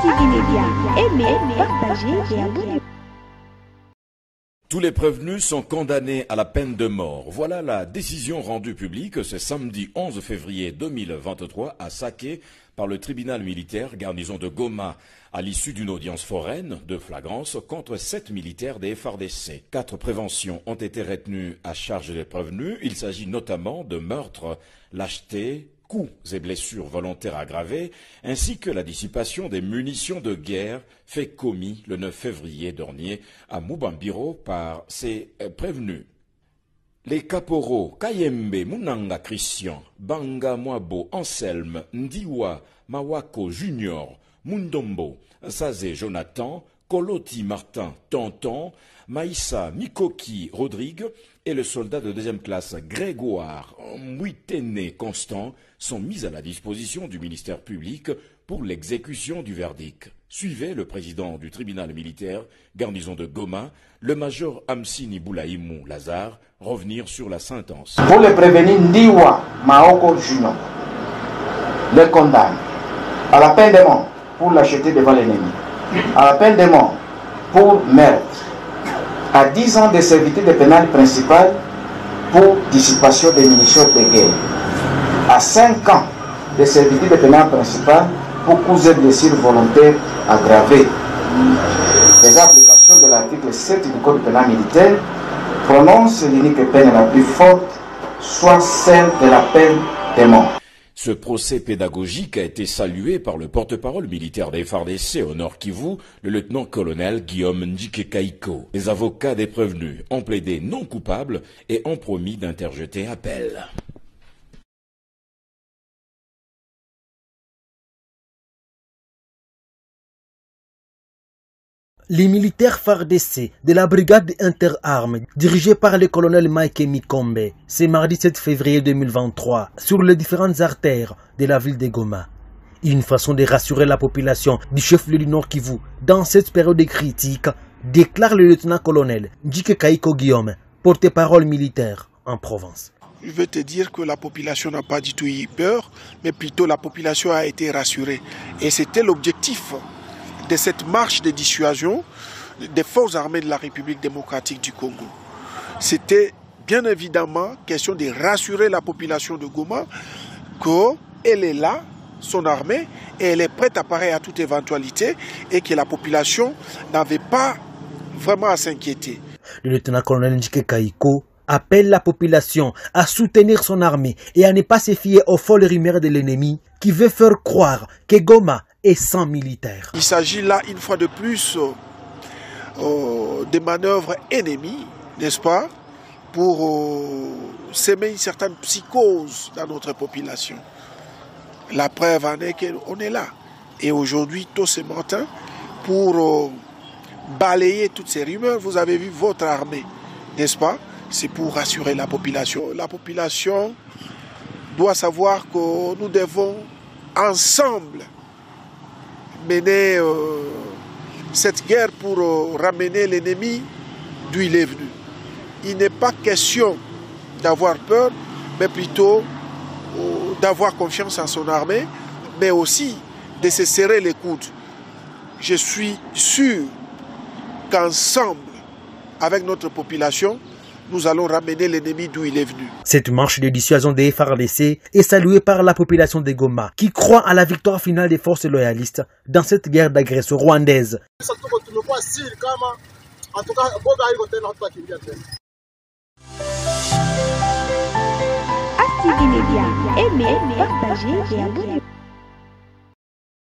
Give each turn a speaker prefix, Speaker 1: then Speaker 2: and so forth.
Speaker 1: ACTV Média, aimez, partagez et abonnez-vous.
Speaker 2: Tous les prévenus sont condamnés à la peine de mort. Voilà la décision rendue publique ce samedi 11 février 2023 à Saké par le tribunal militaire garnison de Goma à l'issue d'une audience foraine de flagrance contre 7 militaires des FARDC. 4 préventions ont été retenues à charge des prévenus. Il s'agit notamment de meurtres, lâcheté, coups et blessures volontaires aggravées, ainsi que la dissipation des munitions de guerre fait commis le 9 février dernier à Mubambiro par ces prévenus. Les caporaux Kayembe Munanga Christian, Banga Mwabo Anselme, Ndiwa Mawako Junior, Mundombo, Sazé Jonathan, Koloti Martin Tonton, Maïssa Mikoki Rodrigue et le soldat de deuxième classe Grégoire Mouitene Constant sont mis à la disposition du ministère public pour l'exécution du verdict. Suivez le président du tribunal militaire, garnison de Goma, le major Amsini Boulaïmou Lazare, revenir sur la sentence.
Speaker 3: Pour les prévenir, Ndiwa Maoko Junior les condamne à la peine de mort pour l'acheter devant l'ennemi, à la peine de mort pour meurtre, à 10 ans de servitude pénale principale pour dissipation des munitions de guerre, à 5 ans de servitude pénale principale pour cause et blessures volontaires aggravées. Les applications de l'article 7 du Code pénal militaire prononcent l'unique peine la plus forte, soit celle de la peine de mort.
Speaker 2: Ce procès pédagogique a été salué par le porte-parole militaire des FARDC au Nord Kivu, le lieutenant-colonel Guillaume Ndjike Kaiko. Les avocats des prévenus ont plaidé non coupables et ont promis d'interjeter appel.
Speaker 4: Les militaires FARDC de la brigade interarmes dirigée par le colonel Mike Mikombe, c'est mardi 7 février 2023 sur les différentes artères de la ville de Goma. Une façon de rassurer la population du chef-lieu du Nord Kivu dans cette période critique, déclare le lieutenant-colonel Ndjike Kaiko Guillaume, porte-parole militaire en Provence.
Speaker 5: Je veux te dire que la population n'a pas du tout eu peur, mais plutôt la population a été rassurée. Et c'était l'objectif de cette marche de dissuasion des forces armées de la République démocratique du Congo. C'était bien évidemment question de rassurer la population de Goma qu'elle est là, son armée, et elle est prête à parer à toute éventualité et que la population n'avait pas vraiment à s'inquiéter.
Speaker 4: Le lieutenant-colonel Ndjike Kaiko appelle la population à soutenir son armée et à ne pas se fier aux folles rumeurs de l'ennemi qui veut faire croire que Goma est sans militaires.
Speaker 5: Il s'agit là, une fois de plus, des manœuvres ennemies, n'est-ce pas, pour s'aimer une certaine psychose dans notre population. La preuve en est qu'on est là. Et aujourd'hui, tôt ce matin, pour balayer toutes ces rumeurs, vous avez vu votre armée, n'est-ce pas? C'est pour rassurer la population. La population doit savoir que nous devons ensemble mener cette guerre pour ramener l'ennemi d'où il est venu. Il n'est pas question d'avoir peur, mais plutôt d'avoir confiance en son armée, mais aussi de se serrer les coudes. Je suis sûr qu'ensemble, avec notre population, nous allons ramener l'ennemi d'où il est venu.
Speaker 4: Cette marche de dissuasion des FARDC est saluée par la population de Goma, qui croit à la victoire finale des forces loyalistes dans cette guerre d'agression rwandaise.
Speaker 1: ACTV Média, aimez, partagez et abonnez-vous.